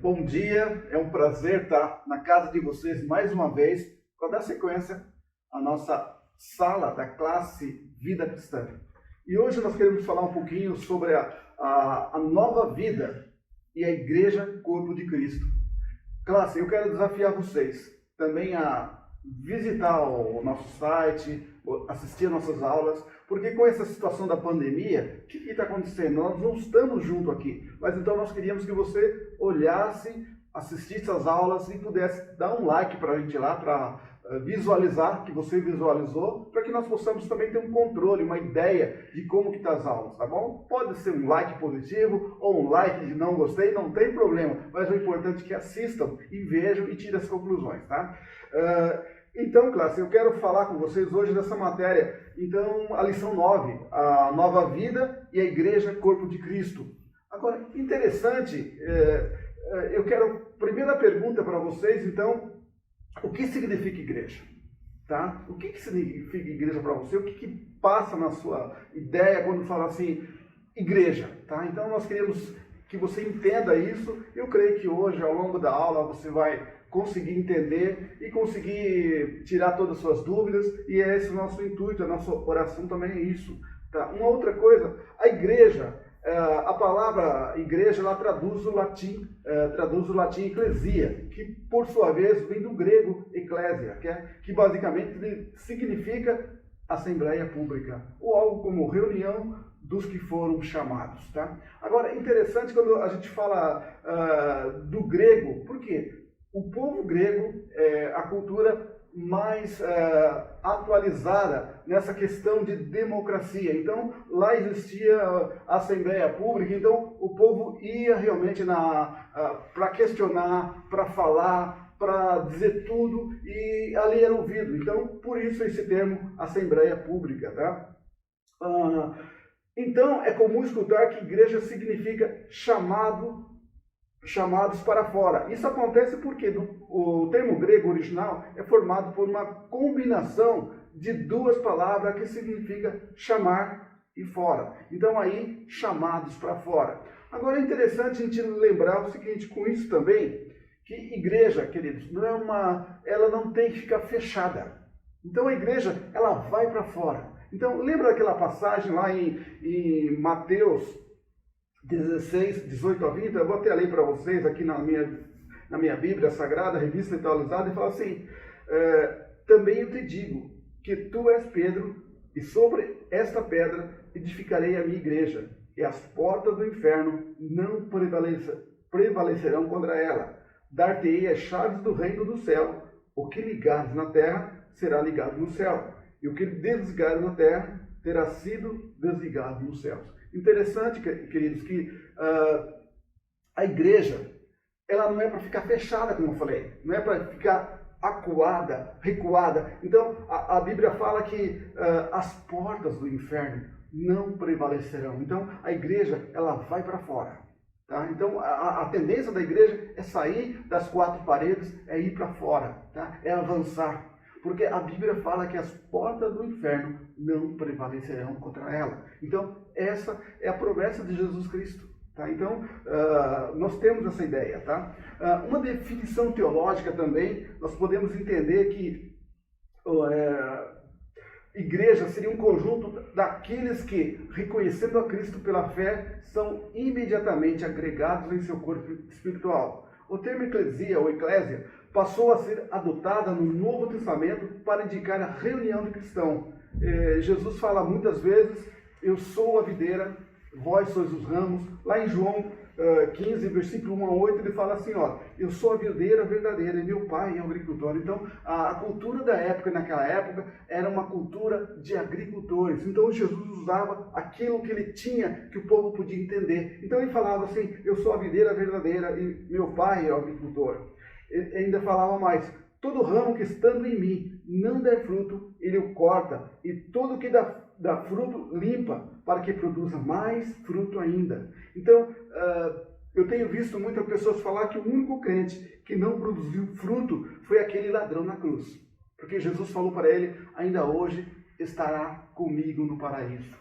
bom dia, é um prazer estar na casa de vocês mais uma vez para dar sequência à nossa sala da classe Vida Cristã. E hoje nós queremos falar um pouquinho sobre a nova vida e a Igreja Corpo de Cristo. Classe, eu quero desafiar vocês também a visitar o nosso site, assistir nossas aulas, porque com essa situação da pandemia, o que está acontecendo? Nós não estamos juntos aqui, mas então nós queríamos que você olhasse, assistisse às aulas e pudesse dar um like para a gente lá, para visualizar que você visualizou, para que nós possamos também ter um controle, uma ideia de como que está as aulas, tá bom? Pode ser um like positivo ou um like de não gostei, não tem problema, mas o importante é que assistam e vejam e tirem as conclusões, tá? Então, classe, eu quero falar com vocês hoje dessa matéria. Então, a lição 9, a nova vida e a Igreja Corpo de Cristo. Agora, interessante, eu quero, primeira pergunta para vocês, então, o que significa igreja? Tá? O que significa igreja para você? O que passa na sua ideia quando fala assim, igreja? Tá? Então, nós queremos que você entenda isso. Eu creio que hoje, ao longo da aula, você vai conseguir entender e conseguir tirar todas as suas dúvidas, e é esse o nosso intuito, a nossa oração também é isso. Tá? Uma outra coisa, a igreja, a palavra igreja, ela traduz o latim eclesia, que por sua vez vem do grego eclésia, que basicamente significa assembleia pública, ou algo como reunião dos que foram chamados. Tá? Agora, interessante quando a gente fala do grego, por quê? O povo grego é a cultura mais atualizada nessa questão de democracia. Então, lá existia a Assembleia Pública, então o povo ia realmente para questionar, para falar, para dizer tudo, e ali era ouvido. Então, por isso esse termo Assembleia Pública. Tá? Então, é comum escutar que igreja significa chamados para fora. Isso acontece porque o termo grego original é formado por uma combinação de duas palavras que significa chamar e fora. Então aí, chamados para fora. Agora é interessante a gente lembrar o seguinte, com isso também, que igreja, queridos, ela não tem que ficar fechada. Então a igreja, ela vai para fora. Então lembra daquela passagem lá em Mateus 16, 18 a 20, eu vou até ler para vocês aqui na minha Bíblia Sagrada, revista atualizada, e fala assim, também eu te digo que tu és Pedro, e sobre esta pedra edificarei a minha igreja, e as portas do inferno não prevalecerão contra ela. Dar-te-ei as chaves do reino do céu, o que ligares na terra será ligado no céu, e o que desligares na terra terá sido desligado nos céus. Interessante, queridos, que a igreja, ela não é para ficar fechada, como eu falei, não é para ficar acuada, recuada. Então, a Bíblia fala que as portas do inferno não prevalecerão. Então, a igreja, ela vai para fora. Tá? Então, a tendência da igreja é sair das quatro paredes, é ir para fora, tá? É avançar. Porque a Bíblia fala que as portas do inferno não prevalecerão contra ela. Então, essa é a promessa de Jesus Cristo. Tá? Então, nós temos essa ideia. Tá? Uma definição teológica também, nós podemos entender que igreja seria um conjunto daqueles que, reconhecendo a Cristo pela fé, são imediatamente agregados em seu corpo espiritual. O termo eclesia ou eclésia passou a ser adotada no Novo Testamento para indicar a reunião de cristãos. Jesus fala muitas vezes, eu sou a videira, vós sois os ramos. Lá em João 15, versículo 1 a 8, ele fala assim, ó, eu sou a videira verdadeira e meu pai é o agricultor. Então, a cultura da época, naquela época, era uma cultura de agricultores. Então, Jesus usava aquilo que ele tinha, que o povo podia entender. Então, ele falava assim, eu sou a videira verdadeira e meu pai é o agricultor. Ele ainda falava mais, todo ramo que estando em mim não der fruto, ele o corta, e todo que dá fruto, limpa, para que produza mais fruto ainda. Então, eu tenho visto muitas pessoas falar que o único crente que não produziu fruto foi aquele ladrão na cruz. Porque Jesus falou para ele, ainda hoje estará comigo no paraíso.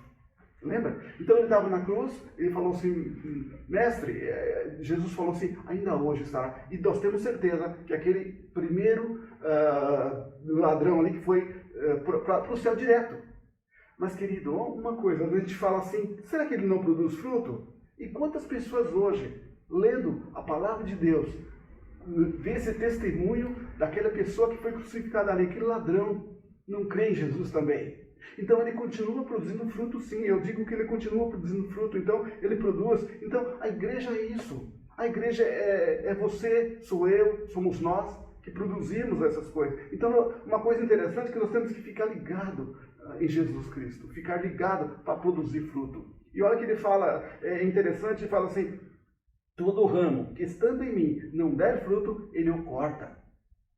Lembra? Então ele estava na cruz, ele falou assim, mestre, Jesus falou assim, ainda hoje estará. E nós temos certeza que aquele primeiro ladrão ali que foi para o céu direto. Mas querido, uma coisa, a gente fala assim, será que ele não produz fruto? E quantas pessoas hoje, lendo a palavra de Deus, vê esse testemunho daquela pessoa que foi crucificada ali, aquele ladrão, não crê em Jesus também? Então ele continua produzindo fruto, sim. Eu digo que ele continua produzindo fruto, então ele produz. Então a igreja é isso. A igreja é você, sou eu, somos nós que produzimos essas coisas. Então uma coisa interessante é que nós temos que ficar ligado em Jesus Cristo, ficar ligado para produzir fruto. E olha que ele fala, é interessante, ele fala assim, todo ramo que estando em mim não der fruto, ele o corta.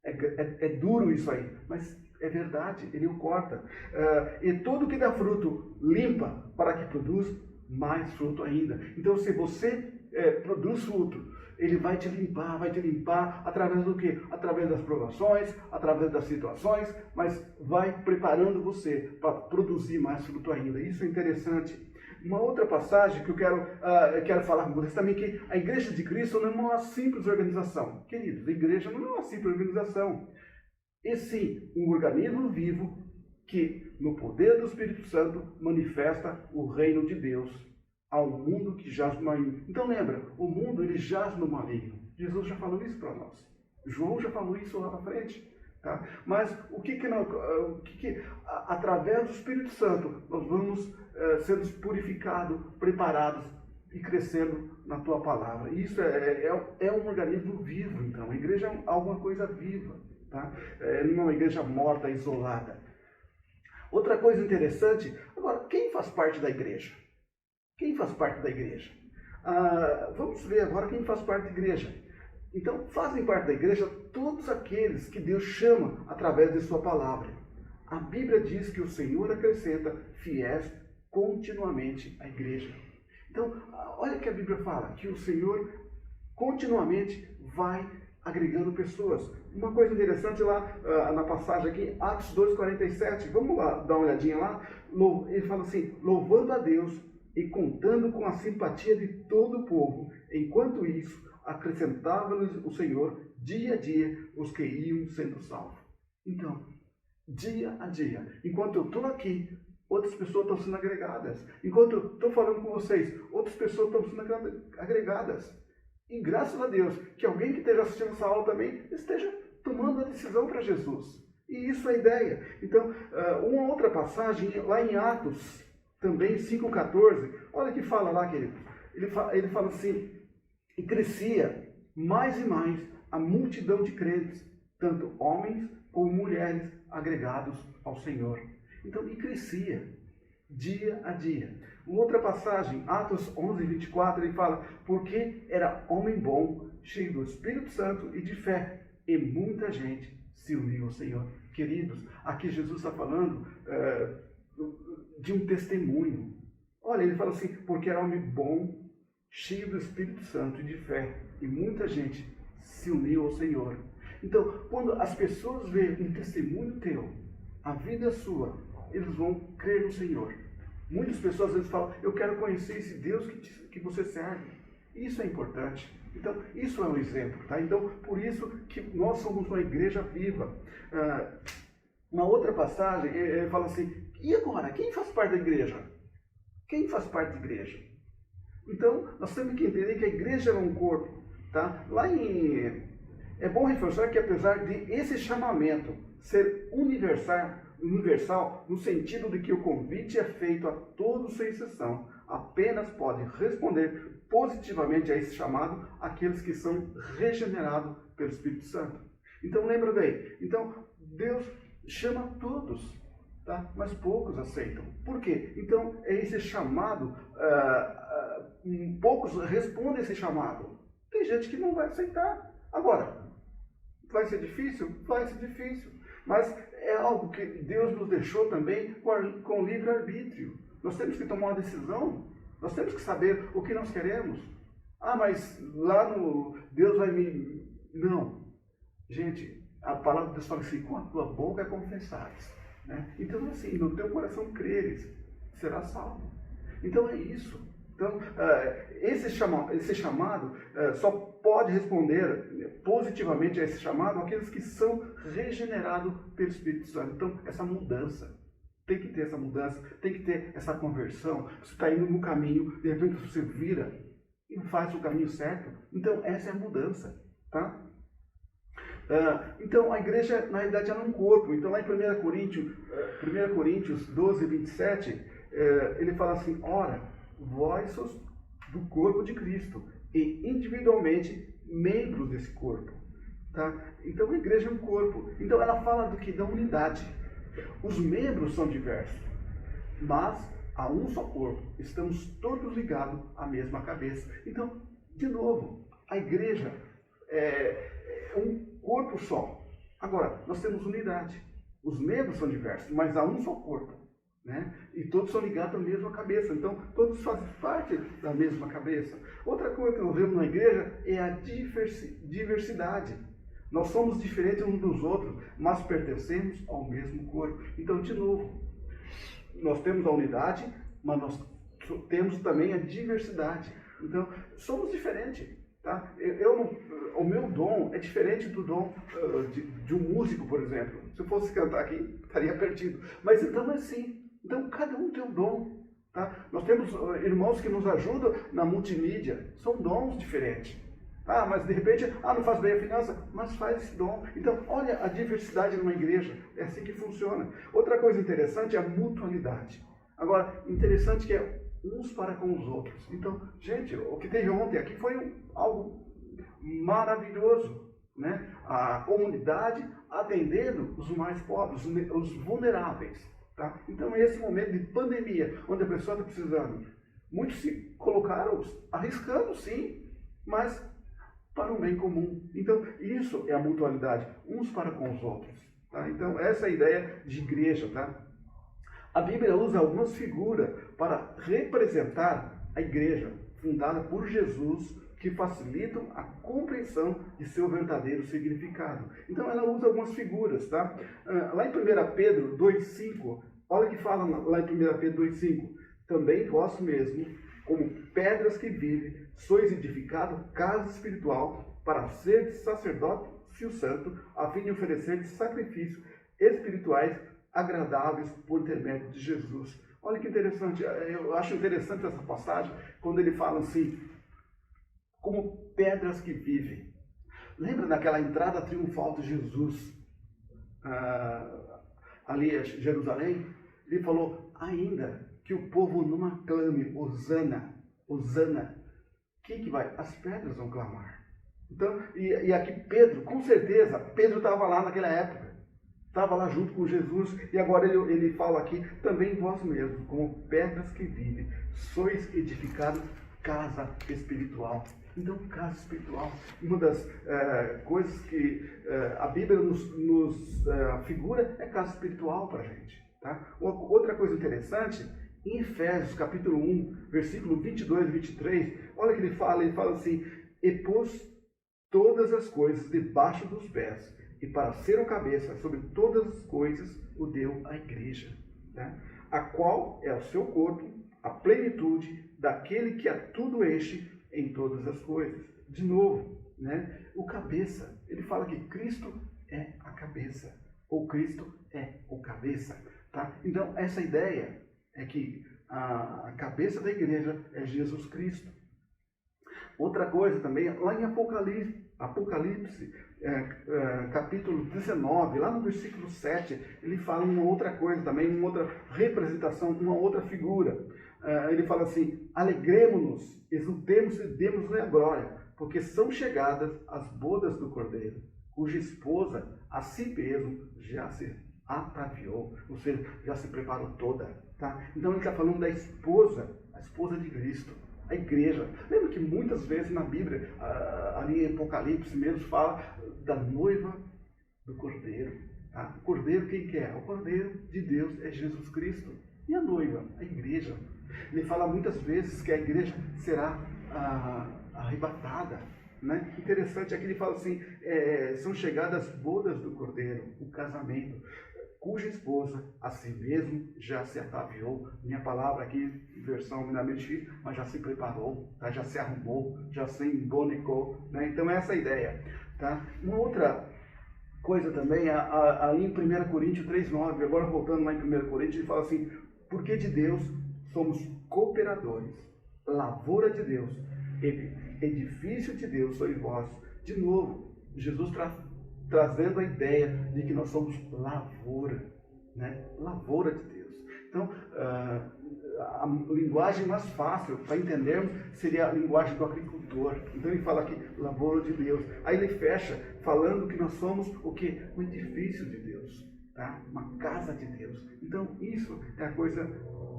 É duro isso aí, mas é verdade, ele o corta. E tudo que dá fruto, limpa para que produza mais fruto ainda. Então, se você produz fruto, ele vai te limpar através do quê? Através das provações, através das situações, mas vai preparando você para produzir mais fruto ainda. Isso é interessante. Uma outra passagem que eu quero falar com vocês também, que a Igreja de Cristo não é uma simples organização. Queridos, a igreja não é uma simples organização. E sim, um organismo vivo que, no poder do Espírito Santo, manifesta o reino de Deus ao mundo que jaz no maligno. Então lembra, o mundo ele jaz no maligno. Jesus já falou isso para nós. João já falou isso lá na frente. Tá? Mas através do Espírito Santo, nós vamos sendo purificados, preparados e crescendo na tua palavra. Isso é um organismo vivo, então. A igreja é alguma coisa viva. Tá? Não é uma igreja morta, isolada. Outra coisa interessante, agora, quem faz parte da igreja? Quem faz parte da igreja? Vamos ver agora quem faz parte da igreja. Então, fazem parte da igreja todos aqueles que Deus chama através de sua palavra. A Bíblia diz que o Senhor acrescenta fiéis continuamente à igreja. Então, olha o que a Bíblia fala, que o Senhor continuamente vai agregando pessoas. Uma coisa interessante lá na passagem aqui, Atos 2,47, vamos lá dar uma olhadinha lá. Ele fala assim, louvando a Deus e contando com a simpatia de todo o povo. Enquanto isso, acrescentava-lhes o Senhor dia a dia os que iam sendo salvos. Então, dia a dia, enquanto eu estou aqui, outras pessoas estão sendo agregadas. Enquanto eu estou falando com vocês, outras pessoas estão sendo agregadas. E graças a Deus, que alguém que esteja assistindo essa aula também esteja tomando a decisão para Jesus. E isso é a ideia. Então, uma outra passagem, lá em Atos, também 5,14, olha que fala lá, querido. Ele fala assim, e crescia mais e mais a multidão de crentes, tanto homens como mulheres agregados ao Senhor. Então, e crescia dia a dia. Uma outra passagem, Atos 11, 24, ele fala, porque era homem bom, cheio do Espírito Santo e de fé, e muita gente se uniu ao Senhor. Queridos, aqui Jesus está falando de um testemunho. Olha, ele fala assim, porque era homem bom, cheio do Espírito Santo e de fé, e muita gente se uniu ao Senhor. Então, quando as pessoas veem um testemunho teu, a vida é sua, eles vão crer no Senhor. Muitas pessoas às vezes falam, eu quero conhecer esse Deus que você serve. Isso é importante. Então, isso é um exemplo. Tá? Então, por isso que nós somos uma igreja viva. Uma outra passagem, ele fala assim, e agora, quem faz parte da igreja? Quem faz parte da igreja? Então, nós temos que entender que a igreja é um corpo. Tá? É bom reforçar que apesar de esse chamamento ser universal no sentido de que o convite é feito a todos sem exceção, apenas pode responder positivamente a esse chamado aqueles que são regenerados pelo Espírito Santo. Então lembra bem, então Deus chama todos, tá? Mas poucos aceitam. Por quê? Então é esse chamado, poucos respondem a esse chamado. Tem gente que não vai aceitar. Agora, vai ser difícil? Vai ser difícil. Mas é algo que Deus nos deixou também com livre-arbítrio. Nós temos que tomar uma decisão. Nós temos que saber o que nós queremos. Mas lá no Deus vai me... Não. Gente, a palavra de Deus fala assim, com a tua boca confessares. Né? Então assim, no teu coração creres, será salvo. Então é isso. Então, esse chamado só pode responder positivamente a esse chamado aqueles que são regenerados pelo Espírito Santo. Então, essa mudança, tem que ter essa mudança, tem que ter essa conversão. Você está indo no caminho, de repente você vira e faz o caminho certo. Então, essa é a mudança, tá? Então, a igreja, na realidade, ela é um corpo. Então, lá em 1 Coríntios 12, 27, ele fala assim, ora, vós sois do corpo de Cristo e individualmente membros desse corpo. Tá? Então, a igreja é um corpo. Então, ela fala do que? Da unidade. Os membros são diversos, mas há um só corpo. Estamos todos ligados à mesma cabeça. Então, de novo, a igreja é um corpo só. Agora, nós temos unidade. Os membros são diversos, mas há um só corpo. Né? E todos são ligados à mesma cabeça. Então, todos fazem parte da mesma cabeça. Outra coisa que nós vemos na igreja é a diversidade. Nós somos diferentes uns dos outros, mas pertencemos ao mesmo corpo. Então, de novo, nós temos a unidade, mas nós temos também a diversidade. Então, somos diferentes. Tá? O meu dom é diferente do dom de um músico, por exemplo. Se eu fosse cantar aqui, estaria perdido. Mas então é assim. Então, cada um tem um dom. Tá? Nós temos irmãos que nos ajudam na multimídia. São dons diferentes. Ah, mas de repente, não faz bem a finança, mas faz esse dom. Então, olha a diversidade numa igreja. É assim que funciona. Outra coisa interessante é a mutualidade. Agora, interessante que é uns para com os outros. Então, gente, o que teve ontem aqui foi algo maravilhoso. Né? A comunidade atendendo os mais pobres, os vulneráveis. Tá? Então, esse momento de pandemia, onde a pessoa está precisando, muitos se colocaram arriscando, sim, mas para um bem comum. Então, isso é a mutualidade, uns para com os outros. Tá? Então, essa é a ideia de igreja. Tá? A Bíblia usa algumas figuras para representar a igreja, fundada por Jesus, que facilitam a compreensão de seu verdadeiro significado. Então, ela usa algumas figuras. Tá? Lá em 1 Pedro 2,5, olha o que fala lá em 1 Pedro 2,5. Também vós mesmos, como pedras que vivem, sois edificado casa espiritual para ser sacerdócio santo, a fim de oferecer sacrifícios espirituais agradáveis por intermédio de Jesus. Olha que interessante, eu acho interessante essa passagem, quando ele fala assim, como pedras que vivem. Lembra daquela entrada triunfal de Jesus ali em Jerusalém? Ele falou, ainda que o povo não aclame, Hosana, Hosana, quem que vai? As pedras vão clamar. Então, e aqui Pedro, com certeza, Pedro estava lá naquela época. Estava lá junto com Jesus, e agora ele fala aqui, também vós mesmos, como pedras que vivem, sois edificados casa espiritual. Então, casa espiritual, uma das coisas que a Bíblia nos figura é casa espiritual para a gente. Tá? Outra coisa interessante, em Efésios capítulo 1, versículo 22 e 23, olha que ele fala assim, e pôs todas as coisas debaixo dos pés, e para ser o cabeça sobre todas as coisas, o deu à igreja, né? A qual é o seu corpo, a plenitude daquele que a tudo enche em todas as coisas. De novo, né? O cabeça, ele fala que Cristo é a cabeça, ou Cristo é o cabeça. Tá? Então, essa ideia é que a cabeça da igreja é Jesus Cristo. Outra coisa também, lá em Apocalipse capítulo 19, lá no versículo 7, ele fala uma outra coisa também, uma outra representação, uma outra figura. Ele fala assim, alegremo-nos, exultemos e demos-lhe a glória, porque são chegadas as bodas do Cordeiro, cuja esposa a si mesmo já se ataviou, ou seja, já se preparou toda. Tá? Então ele está falando da esposa, a esposa de Cristo, a igreja. Lembra que muitas vezes na Bíblia, ali em Apocalipse mesmo, fala da noiva do Cordeiro. Tá? O Cordeiro quem que é? O Cordeiro de Deus é Jesus Cristo. E a noiva? A igreja. Ele fala muitas vezes que a igreja será arrebatada. Né? Interessante é que ele fala assim, são chegadas as bodas do Cordeiro, o casamento. cuja esposa a si mesmo já se ataviou. Minha palavra aqui, versão minimamente, mas já se preparou, tá? Já se arrumou, já se embonicou, né? Então essa é a ideia, tá? Uma outra coisa também, aí em 1 Coríntios 3,9, agora voltando lá em 1 Coríntios, ele fala assim, porque de Deus somos cooperadores, lavoura de Deus, edifício de Deus sois vós. De novo, Jesus trazendo a ideia de que nós somos lavoura, né? Lavoura de Deus. Então, a linguagem mais fácil para entendermos seria a linguagem do agricultor. Então ele fala aqui, lavoura de Deus. Aí ele fecha falando que nós somos o quê? Um edifício de Deus, tá? Uma casa de Deus. Então isso é a coisa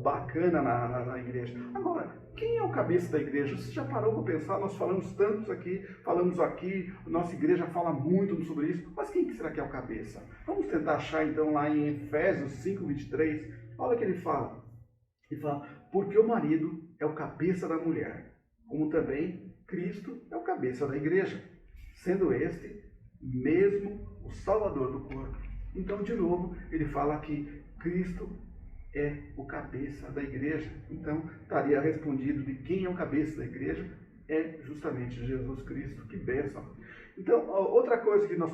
bacana na igreja. Agora, quem é o cabeça da igreja? Você já parou para pensar? Nós falamos tantos aqui, nossa igreja fala muito sobre isso, mas quem será que é o cabeça? Vamos tentar achar então lá em Efésios 5:23, olha o que ele fala. Ele fala, porque o marido é o cabeça da mulher, como também Cristo é o cabeça da igreja, sendo este mesmo o salvador do corpo. Então, de novo, ele fala que Cristo é o cabeça da igreja. Então, estaria respondido de quem é o cabeça da igreja, é justamente Jesus Cristo. Que bênção! Então, outra coisa que nós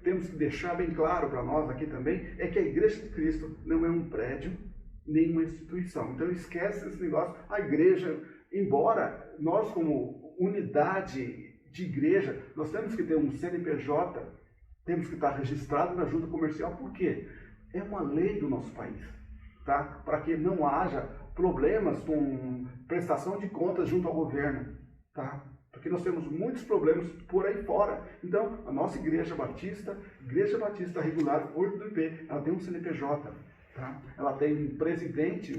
temos que deixar bem claro para nós aqui também, é que a igreja de Cristo não é um prédio, nem uma instituição. Então, esquece esse negócio. A igreja, embora nós como unidade de igreja, nós temos que ter um CNPJ, temos que estar registrado na junta comercial, por quê? É uma lei do nosso país. Tá? Para que não haja problemas com prestação de contas junto ao governo, tá? Porque nós temos muitos problemas por aí fora. Então, a nossa Igreja Batista Regular, 8 do IP, ela tem um CNPJ, tá? Ela tem um presidente,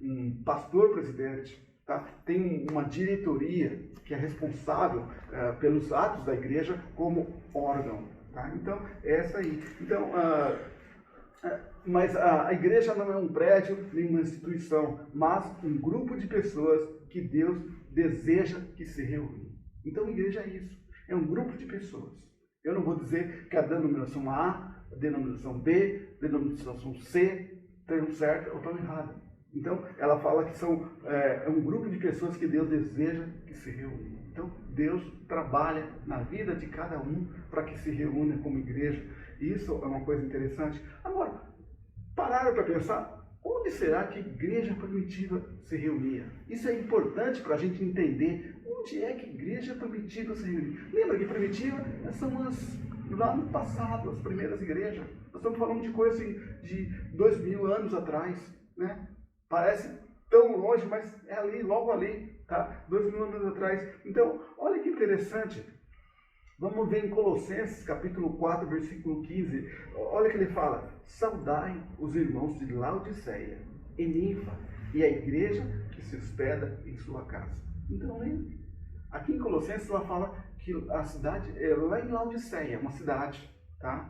um pastor presidente, tá? Tem uma diretoria que é responsável pelos atos da igreja como órgão, tá? Então, é essa aí. Então, mas a igreja não é um prédio, nem uma instituição, mas um grupo de pessoas que Deus deseja que se reúnam. Então a igreja é isso, é um grupo de pessoas. Eu não vou dizer que a denominação A, a denominação B, a denominação C estão certa ou estão errada. Então ela fala que é um grupo de pessoas que Deus deseja que se reúnam. Então Deus trabalha na vida de cada um para que se reúna como igreja. Isso é uma coisa interessante. Agora, pararam para pensar, onde será que a igreja primitiva se reunia? Isso é importante para a gente entender onde é que a igreja primitiva se reunia. Lembra que primitiva são lá no passado, as primeiras igrejas. Nós estamos falando de coisa assim, de 2000 anos atrás, né? Parece tão longe, mas é ali, logo ali, tá? 2000 anos atrás. Então, olha que interessante. Vamos ver em Colossenses, capítulo 4, versículo 15. Olha que ele fala, saudai os irmãos de Laodiceia e Ninfa e a igreja que se hospeda em sua casa. Então, lembre, aqui em Colossenses ela fala que a cidade é lá em Laodiceia, uma cidade, tá?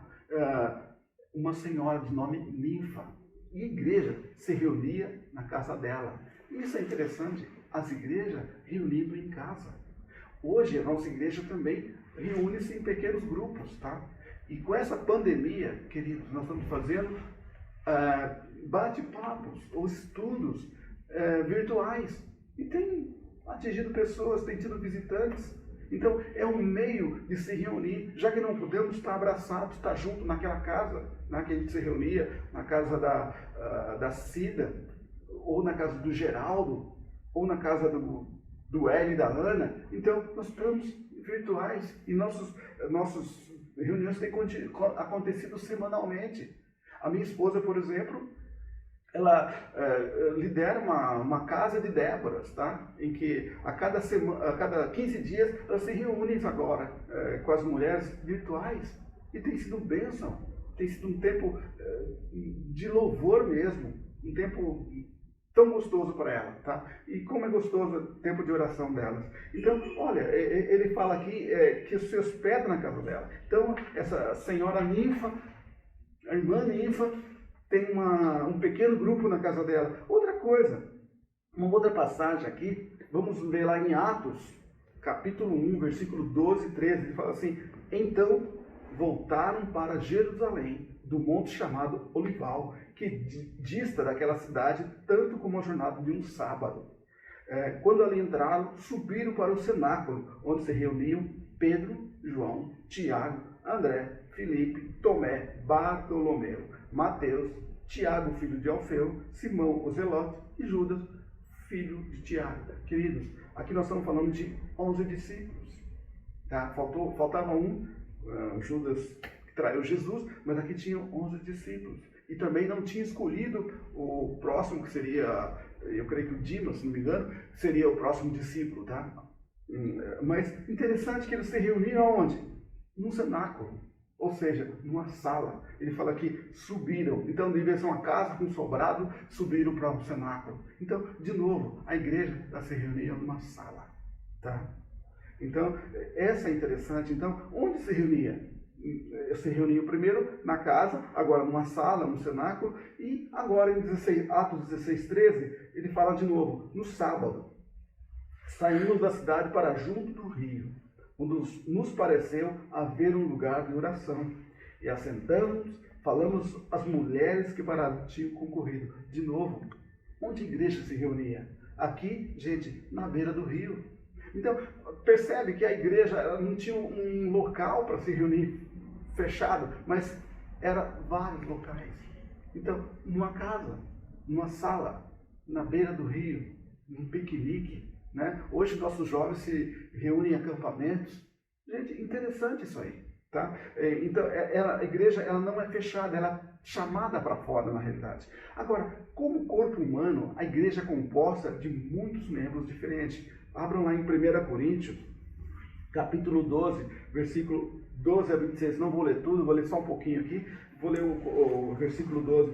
Uma senhora de nome Ninfa. E a igreja se reunia na casa dela. E isso é interessante, as igrejas reunindo em casa. Hoje a nossa igreja também reúne-se em pequenos grupos, tá? E com essa pandemia, queridos, nós estamos fazendo bate-papos ou estudos virtuais. E tem atingido pessoas, tem tido visitantes. Então, é um meio de se reunir, já que não podemos estar abraçados, estar junto naquela casa, né, que a gente se reunia, na casa da Cida, ou na casa do Geraldo, ou na casa do Hélio e da Ana. Então, nós estamos virtuais e nossas reuniões têm acontecido semanalmente. A minha esposa, por exemplo, ela lidera uma casa de Déboras, tá? Em que a cada 15 dias elas se reúnem agora com as mulheres virtuais. E tem sido bênção, tem sido um tempo de louvor mesmo, um tempo tão gostoso para ela, tá? E como é gostoso o tempo de oração delas. Então, olha, ele fala aqui que se hospeda na casa dela. Então, essa senhora Ninfa, a irmã Ninfa, tem um pequeno grupo na casa dela. Outra coisa, uma outra passagem aqui, vamos ler lá em Atos, capítulo 1, versículo 12 e 13, ele fala assim, então voltaram para Jerusalém do monte chamado Olival, que dista daquela cidade tanto como a jornada de um sábado. Quando ali entraram, subiram para o cenáculo, onde se reuniam Pedro, João, Tiago, André, Filipe, Tomé, Bartolomeu, Mateus, Tiago, filho de Alfeu, Simão, o Zelote e Judas, filho de Tiago. Queridos, aqui nós estamos falando de 11 discípulos. Tá? Faltava um, Judas, que traiu Jesus, mas aqui tinham 11 discípulos. E também não tinha escolhido o próximo, que seria, eu creio que o Dimas, se não me engano, seria o próximo discípulo. Tá? Mas interessante que eles se reuniram aonde? Num cenáculo, ou seja, numa sala. Ele fala que subiram. Então, devia ser uma casa com sobrado, subiram para um cenáculo. Então, de novo, a igreja está se reunindo numa sala. Tá? Então, essa é interessante. Então, onde se reunia? Se reuniam primeiro na casa, agora numa sala, num cenáculo, e agora em Atos 16, 13, ele fala de novo, no sábado, saímos da cidade para junto do rio, onde nos pareceu haver um lugar de oração, e assentamos, falamos às mulheres que para ali tinham concorrido. De novo, onde a igreja se reunia? Aqui, gente, na beira do rio. Então, percebe que a igreja ela não tinha um local para se reunir fechado, mas era vários locais. Então, numa casa, numa sala, na beira do rio, num piquenique, né? Hoje nossos jovens se reúnem em acampamentos. Gente, interessante isso aí. Tá? Então, a igreja ela não é fechada, ela é chamada para fora, na realidade. Agora, como corpo humano, a igreja é composta de muitos membros diferentes. Abram lá em 1 Coríntios, capítulo 12, versículo 12 a 26. Não vou ler tudo, vou ler só um pouquinho aqui. Vou ler o versículo 12.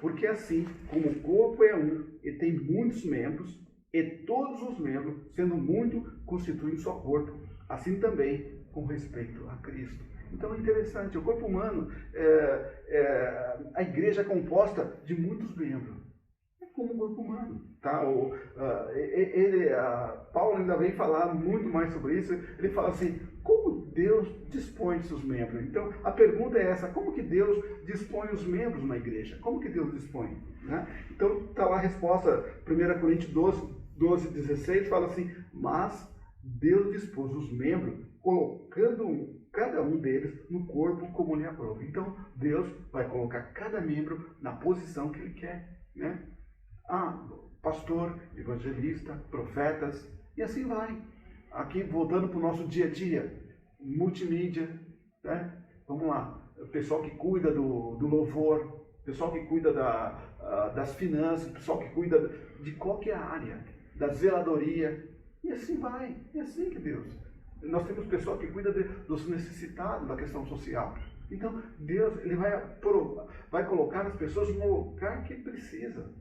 Porque assim, como o corpo é um e tem muitos membros, e todos os membros, sendo muito, constituem só corpo, assim também com respeito a Cristo. Então é interessante, o corpo humano, a igreja é composta de muitos membros. Como o corpo humano. Tá? Paulo ainda vem falar muito mais sobre isso. Ele fala assim, como Deus dispõe de seus membros? Então, a pergunta é essa, como que Deus dispõe os membros na igreja? Como que Deus dispõe? Né? Então, está lá a resposta, 1 Coríntios 12, 16, fala assim, mas Deus dispôs os membros, colocando cada um deles no corpo como lhe aprova. Então, Deus vai colocar cada membro na posição que Ele quer. Né? Pastor, evangelista, profetas, e assim vai. Aqui, voltando para o nosso dia a dia, multimídia, né? Vamos lá, o pessoal que cuida do louvor, o pessoal que cuida das finanças, o pessoal que cuida de qualquer área, da zeladoria, e assim vai, é assim que Deus. Nós temos pessoal que cuida dos necessitados, da questão social. Então, Deus ele vai colocar as pessoas no lugar que precisa.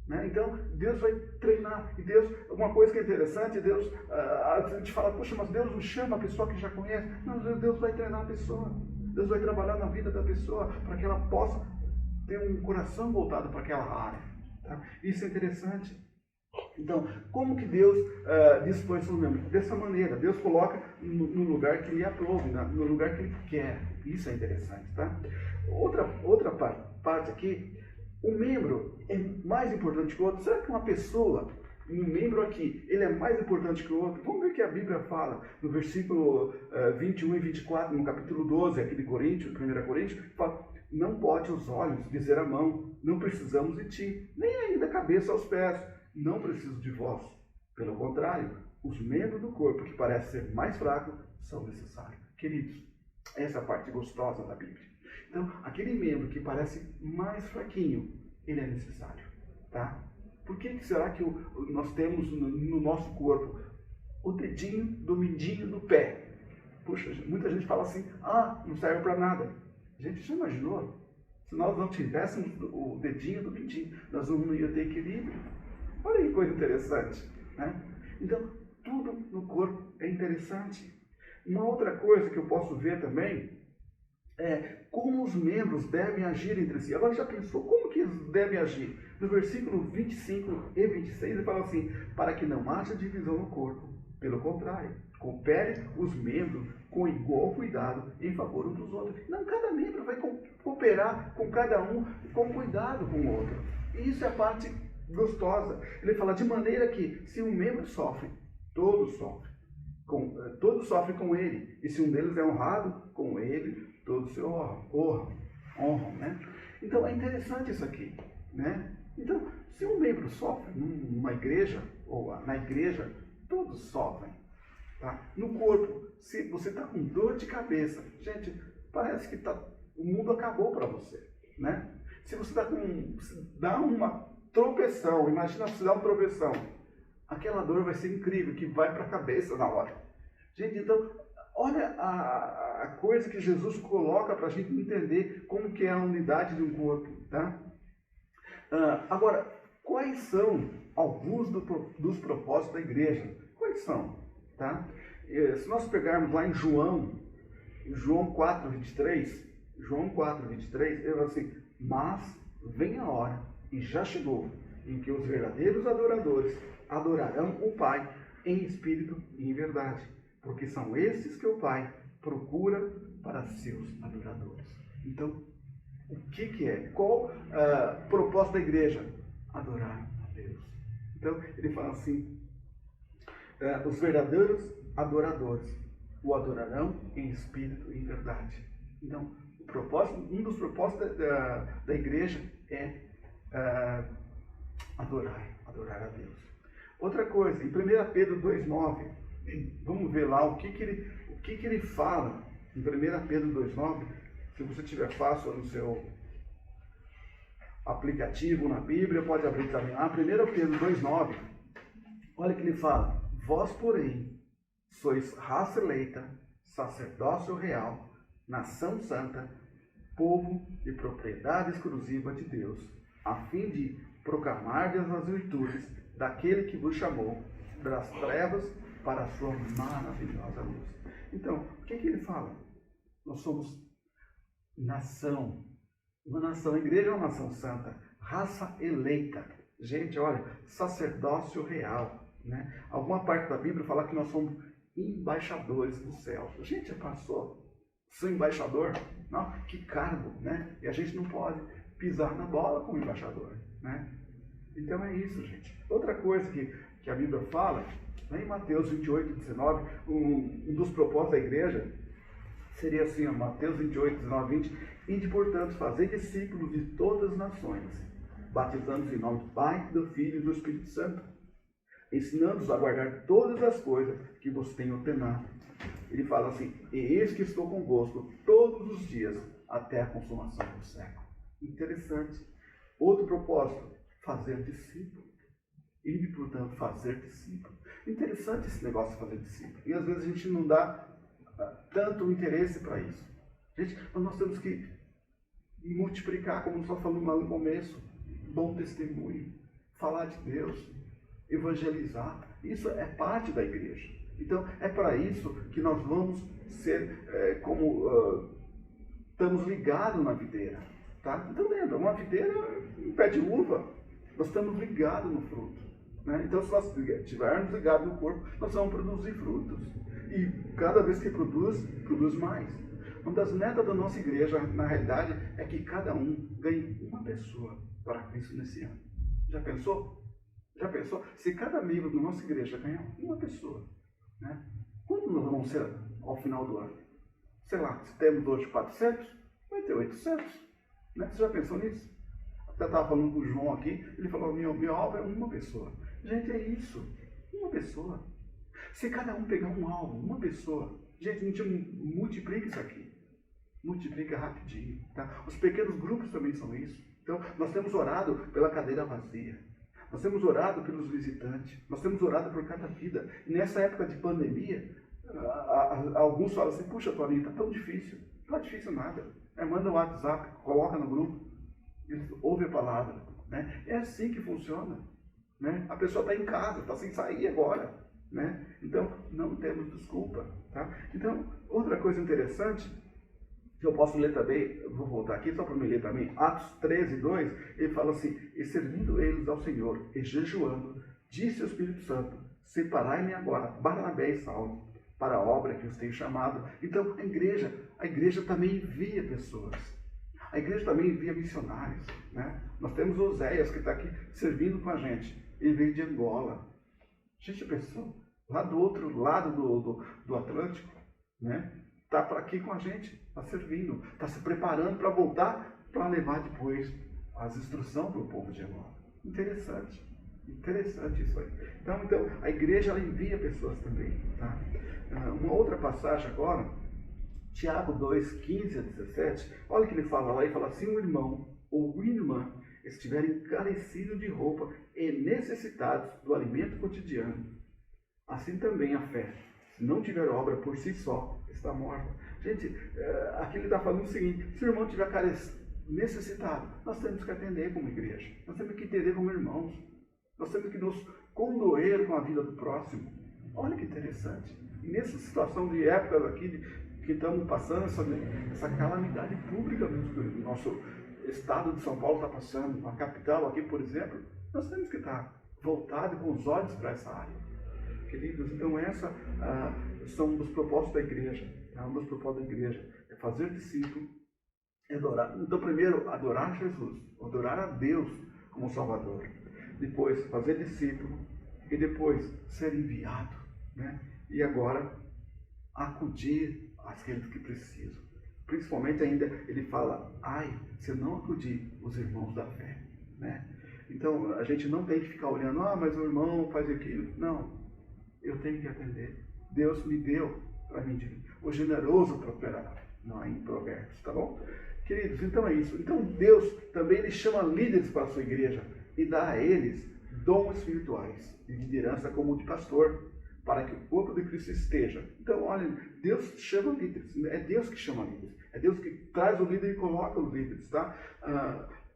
Né? Então, Deus vai treinar. E Deus, uma coisa que é interessante, Deus, a gente fala, puxa, mas Deus não chama a pessoa que já conhece. Não, Deus vai treinar a pessoa. Deus vai trabalhar na vida da pessoa para que ela possa ter um coração voltado para aquela área. Tá? Isso é interessante. Então, como que Deus dispõe seus membros? Dessa maneira, Deus coloca no lugar que lhe aprove, no lugar que Ele quer. Isso é interessante. Tá? Outra parte aqui, um membro é mais importante que o outro. Será que uma pessoa, um membro aqui, ele é mais importante que o outro? Vamos ver o que a Bíblia fala no versículo 21 e 24, no capítulo 12 aqui de Coríntios, 1 Coríntios, fala, não pode os olhos dizer à mão, não precisamos de ti, nem ainda a cabeça aos pés, não preciso de vós. Pelo contrário, os membros do corpo que parecem ser mais fracos são necessários. Queridos, essa é a parte gostosa da Bíblia. Então, aquele membro que parece mais fraquinho, ele é necessário, tá? Por que será que nós temos no nosso corpo o dedinho do mindinho do pé? Puxa, muita gente fala assim, não serve para nada. Gente, já imaginou? Se nós não tivéssemos o dedinho do mindinho, nós não íamos ter equilíbrio. Olha que coisa interessante, né? Então, tudo no corpo é interessante. Uma outra coisa que eu posso ver também como os membros devem agir entre si. Agora já pensou como que eles devem agir? No versículo 25 e 26 ele fala assim, para que não haja divisão no corpo. Pelo contrário, Coopere os membros com igual cuidado em favor uns dos outros. Não, cada membro vai cooperar com cada um com cuidado com o outro. E isso é a parte gostosa. Ele fala de maneira que se um membro sofre, todos sofrem. Todos sofrem com ele. E se um deles é honrado, com ele todos se honram, né? Então é interessante isso aqui, né? Então, se um membro sofre numa igreja, ou na igreja, todos sofrem. Tá? No corpo, se você está com dor de cabeça, gente, parece que o mundo acabou para você, né? Se você dá uma tropeção, imagina se dá uma tropeção, aquela dor vai ser incrível, que vai para a cabeça na hora. Gente, então, olha a coisa que Jesus coloca para a gente entender como que é a unidade de um corpo, tá? Agora, quais são alguns dos propósitos da igreja? Quais são? Tá? Se nós pegarmos lá em João 4:23, ele fala assim, mas vem a hora, e já chegou, em que os verdadeiros adoradores adorarão o Pai em espírito e em verdade, porque são esses que o Pai procura para seus adoradores. Então, o que é? Qual o propósito da igreja? Adorar a Deus. Então, ele fala assim, os verdadeiros adoradores o adorarão em espírito e em verdade. Então, um dos propósitos da igreja é adorar a Deus. Outra coisa, em 1 Pedro 2,9, vamos ver lá o que ele fala em 1 Pedro 2,9. Se você tiver fácil no seu aplicativo, na Bíblia, pode abrir também lá. 1 Pedro 2,9, olha o que ele fala. Vós, porém, sois raça eleita, sacerdócio real, nação santa, povo e propriedade exclusiva de Deus, a fim de proclamardes as virtudes daquele que vos chamou das trevas para a sua maravilhosa luz. Então, o que ele fala? Nós somos nação. Uma nação, a igreja é uma nação santa, raça eleita. Gente, olha, sacerdócio real, né? Alguma parte da Bíblia fala que nós somos embaixadores do céu. Gente, já passou? Sou embaixador? Não, que cargo, né? E a gente não pode pisar na bola como embaixador, né? Então é isso, gente. Outra coisa que a Bíblia fala, lá em Mateus 28:19, um dos propósitos da igreja seria assim, ó, Mateus 28:19-20, ide, portanto, fazer discípulos de todas as nações, batizando-os em nome do Pai, do Filho e do Espírito Santo, ensinando-os a guardar todas as coisas que vos tenho ordenado. Ele fala assim, e eis que estou convosco todos os dias, até a consumação do século. Interessante. Outro propósito, fazer discípulo. Ide, portanto, fazer discípulo. Interessante esse negócio de fazer discípulo. E às vezes a gente não dá tanto interesse para isso. Gente, nós temos que multiplicar, como nós falamos lá no começo, bom testemunho, falar de Deus, evangelizar. Isso é parte da igreja. Então, é para isso que nós vamos ser, estamos ligados na videira. Tá? Então, lembra, uma videira, um pé de uva, nós estamos ligados no fruto. Né? Então, se nós estivermos ligados no corpo, nós vamos produzir frutos. E cada vez que produz mais. Uma das metas da nossa igreja, na realidade, é que cada um ganhe uma pessoa para Cristo nesse ano. Já pensou? Já pensou? Se cada membro da nossa igreja ganhar uma pessoa, né? Quanto nós vamos ser ao final do ano? Sei lá, se temos hoje 400, vai ter 800. Né? Você já pensou nisso? Até estava falando com o João aqui, ele falou, minha obra é uma pessoa. Gente, é isso. Uma pessoa. Se cada um pegar um alvo, uma pessoa, gente, a gente multiplica isso aqui. Multiplica rapidinho. Tá? Os pequenos grupos também são isso. Então, nós temos orado pela cadeira vazia. Nós temos orado pelos visitantes. Nós temos orado por cada vida. E nessa época de pandemia, alguns falam assim, puxa, Toninho, está tão difícil. Não é difícil nada. Manda um WhatsApp, coloca no grupo, ouve a palavra. Né? É assim que funciona. Né? A pessoa está em casa, está sem sair agora. Né? Então, não temos desculpa. Tá? Então, outra coisa interessante, que eu posso ler também, eu vou voltar aqui só para me ler também, Atos 13:2, ele fala assim, e servindo eles ao Senhor, e jejuando, disse o Espírito Santo, separai-me agora, Barnabé e Saulo, para a obra que os tem chamado. Então, a igreja também envia pessoas. A igreja também envia missionários, né? Nós temos Oséias, que está aqui servindo com a gente. Ele veio de Angola. Gente, pensou, lá do outro lado do Atlântico, né? Está para aqui com a gente, está servindo, está se preparando para voltar, para levar depois as instruções para o povo de Angola. Interessante. Interessante isso aí. Então a igreja ela envia pessoas também. Tá? Uma outra passagem agora, Tiago 2, 15 a 17, olha o que ele fala lá, ele fala assim, um irmão ou uma irmã estiverem carecidos de roupa e necessitados do alimento cotidiano, assim também a fé, se não tiver obra por si só, está morta. Gente, aqui ele está falando o seguinte, se o irmão tiver necessitado, nós temos que atender como igreja, nós temos que entender como irmãos, nós temos que nos condoer com a vida do próximo. Olha que interessante. E nessa situação de épocas aqui, que estamos passando, essa calamidade pública mesmo que o nosso estado de São Paulo está passando, a capital aqui, por exemplo, nós temos que estar voltados com os olhos para essa área. Queridos, então essa são um dos propósitos da igreja. Um dos propósitos da igreja é fazer discípulo, é adorar. Então, primeiro, adorar Jesus, adorar a Deus como Salvador. Depois, fazer discípulo. E depois, ser enviado. Né? E agora, acudir àqueles que precisam. Principalmente ainda, ele fala, se eu não acudir os irmãos da fé. Né? Então, a gente não tem que ficar olhando, mas o irmão faz aquilo. Não, eu tenho que atender. Deus me deu para mim, o generoso prosperará. Não é em Provérbios, tá bom? Queridos, então é isso. Então Deus também ele chama líderes para a sua igreja e dá a eles dons espirituais de liderança como de pastor, para que o corpo de Cristo esteja. Então, olha, Deus chama líderes, é Deus que chama líderes, é Deus que traz o líder e coloca os líderes, tá?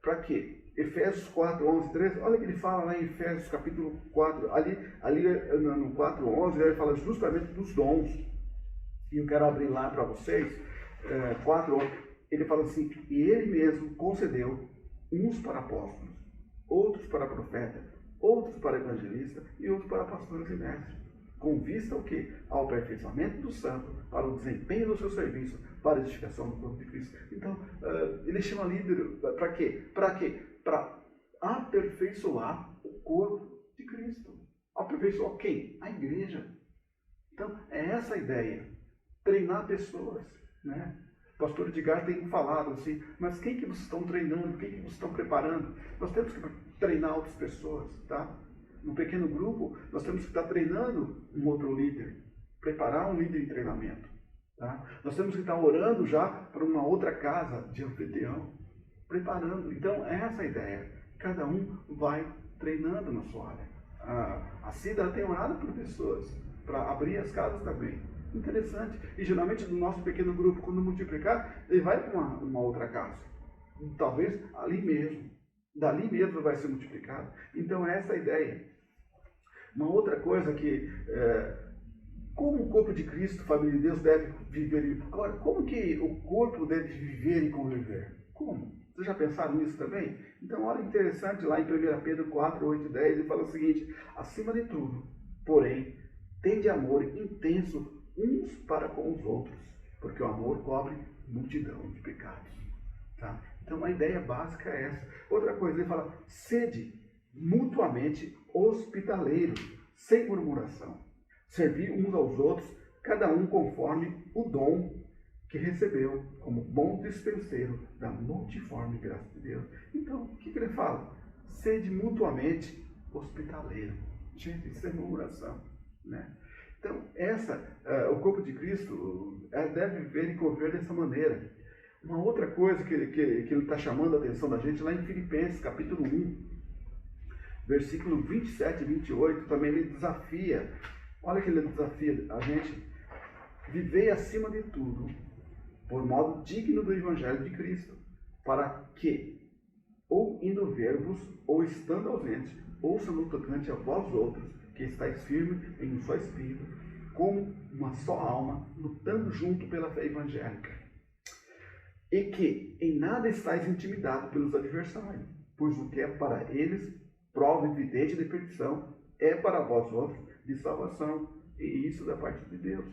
Para quê? Efésios 4, 11, 13, olha o que ele fala lá em Efésios capítulo 4, ali no 4, 11, ele fala justamente dos dons, e eu quero abrir lá para vocês, 4, 11, ele fala assim, e ele mesmo concedeu uns para apóstolos, outros para profeta, outros para evangelista e outros para pastores e mestres, com vista ao quê? Ao aperfeiçoamento do santo, para o desempenho do seu serviço, para a edificação do corpo de Cristo. Então, ele chama líder para quê? Para quê? Para aperfeiçoar o corpo de Cristo. Aperfeiçoar quem? A igreja. Então, é essa a ideia. Treinar pessoas, né? O pastor Edgar tem falado assim, mas quem que vocês estão treinando? Quem que vocês estão preparando? Nós temos que treinar outras pessoas, tá? No pequeno grupo, nós temos que estar treinando um outro líder, preparar um líder em treinamento, tá? Nós temos que estar orando já para uma outra casa de anfitrião, preparando. Então, é essa a ideia. Cada um vai treinando na sua área. A Cida tem orado por pessoas, para abrir as casas também. Interessante. E geralmente no nosso pequeno grupo, quando multiplicar, ele vai para uma outra casa. Talvez ali mesmo. Dali mesmo vai ser multiplicado. Então é essa a ideia. Uma outra coisa que, como o corpo de Cristo, família de Deus, deve viver. Agora, como que o corpo deve viver e conviver? Como? Vocês já pensaram nisso também? Então, olha interessante lá em 1 Pedro 4, 8 e 10, ele fala o seguinte, acima de tudo, porém, tende amor intenso uns para com os outros, porque o amor cobre multidão de pecados. Tá? Então a ideia básica é essa. Outra coisa, ele fala, sede mutuamente hospitaleiros, sem murmuração, servir uns aos outros, cada um conforme o dom que recebeu, como bom dispenseiro da multiforme graça de Deus. Então, o que ele fala? Sede mutuamente hospitaleiro. Gente, isso é murmuração, né? Então, o corpo de Cristo deve viver e conviver dessa maneira. Uma outra coisa que ele está chamando a atenção da gente, lá em Filipenses, capítulo 1, versículo 27 e 28, também ele desafia, olha que ele desafia a gente, vivei acima de tudo, por modo digno do Evangelho de Cristo, para que, ou indo ver-vos, ou estando ausente, ouçam no tocante a vós outros, que estáis firmes em um só espírito, como uma só alma, lutando junto pela fé evangélica. E que em nada estáis intimidados pelos adversários, pois o que é para eles prova evidente de perdição, é para vós outros de salvação, e isso da parte de Deus.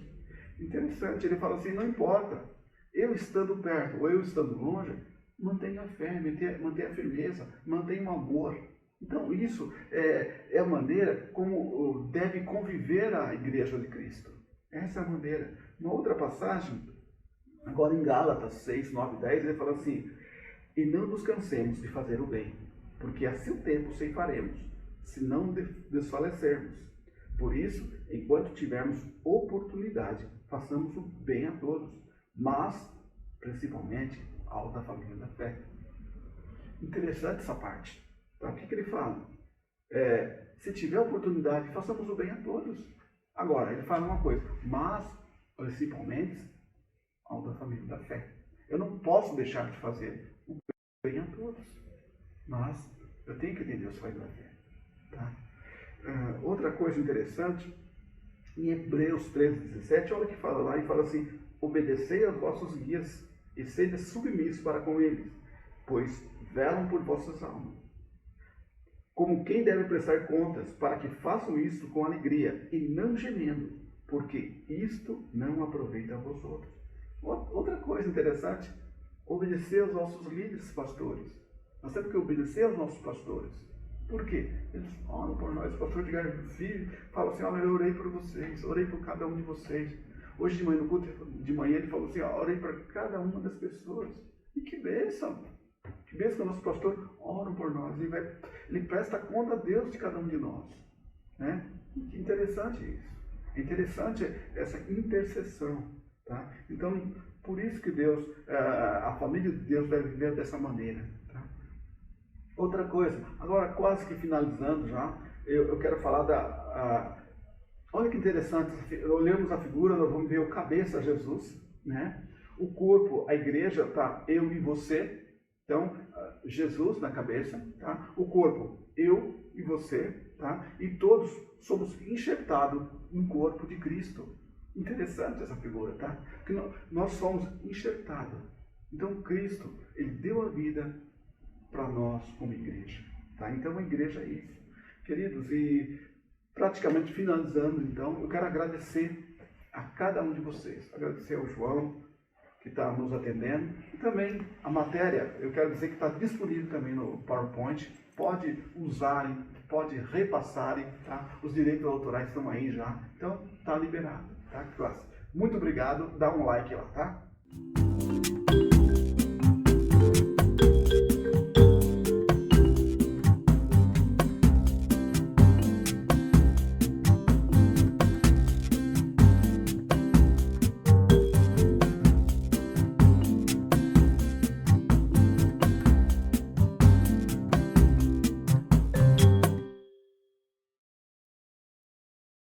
Interessante, ele fala assim, não importa, eu estando perto ou eu estando longe, mantenha a fé, mantenha a firmeza, mantenha o amor. Então isso é a maneira como deve conviver a igreja de Cristo. Essa é a maneira. Uma outra passagem, agora em Gálatas 6, 9, 10, ele fala assim, e não nos cansemos de fazer o bem, porque a seu tempo ceifaremos, se não desfalecermos. Por isso, enquanto tivermos oportunidade, façamos o bem a todos, mas, principalmente, ao da família da fé. Interessante essa parte. Tá? O que ele fala? Se tiver oportunidade, façamos o bem a todos. Agora, ele fala uma coisa, mas, principalmente, ao da família da fé. Eu não posso deixar de fazer o bem a todos, mas eu tenho que entender os pais da fé. Tá? Outra coisa interessante, em Hebreus 13:17, olha o que fala lá, e fala assim, obedecei aos vossos guias e sede submissos para com eles, pois velam por vossas almas. Como quem deve prestar contas, para que façam isto com alegria e não gemendo, porque isto não aproveita a vós outros. Outra coisa interessante, obedecer aos nossos líderes pastores. Nós temos que obedecer aos nossos pastores. Por quê? Eles oram por nós. O pastor de Guilherme Filho fala assim, olha, eu orei por vocês, orei por cada um de vocês. Hoje de manhã, no culto de manhã, ele falou assim, orei para cada uma das pessoas. E que bênção! Que bênção que o nosso pastor ora por nós. Ele presta conta a Deus de cada um de nós. Né? Que interessante isso. É interessante essa intercessão. Tá? Então, por isso que Deus, a família de Deus deve viver dessa maneira. Tá? Outra coisa, agora quase que finalizando já, eu quero falar olha que interessante, olhamos a figura, nós vamos ver o cabeça, Jesus, né? O corpo, a igreja, tá? Eu e você, então, Jesus na cabeça, tá? O corpo, eu e você, tá? E todos somos enxertados no corpo de Cristo. Interessante essa figura, tá? Porque nós somos enxertados. Então, Cristo, Ele deu a vida para nós como igreja, tá? Então, a igreja é isso. Queridos, e praticamente finalizando, então, eu quero agradecer a cada um de vocês. Agradecer ao João, que está nos atendendo. E também a matéria, eu quero dizer que está disponível também no PowerPoint. Pode usarem, pode repassarem, tá? Os direitos autorais estão aí já. Então, está liberado, tá? Muito obrigado. Dá um like lá, tá?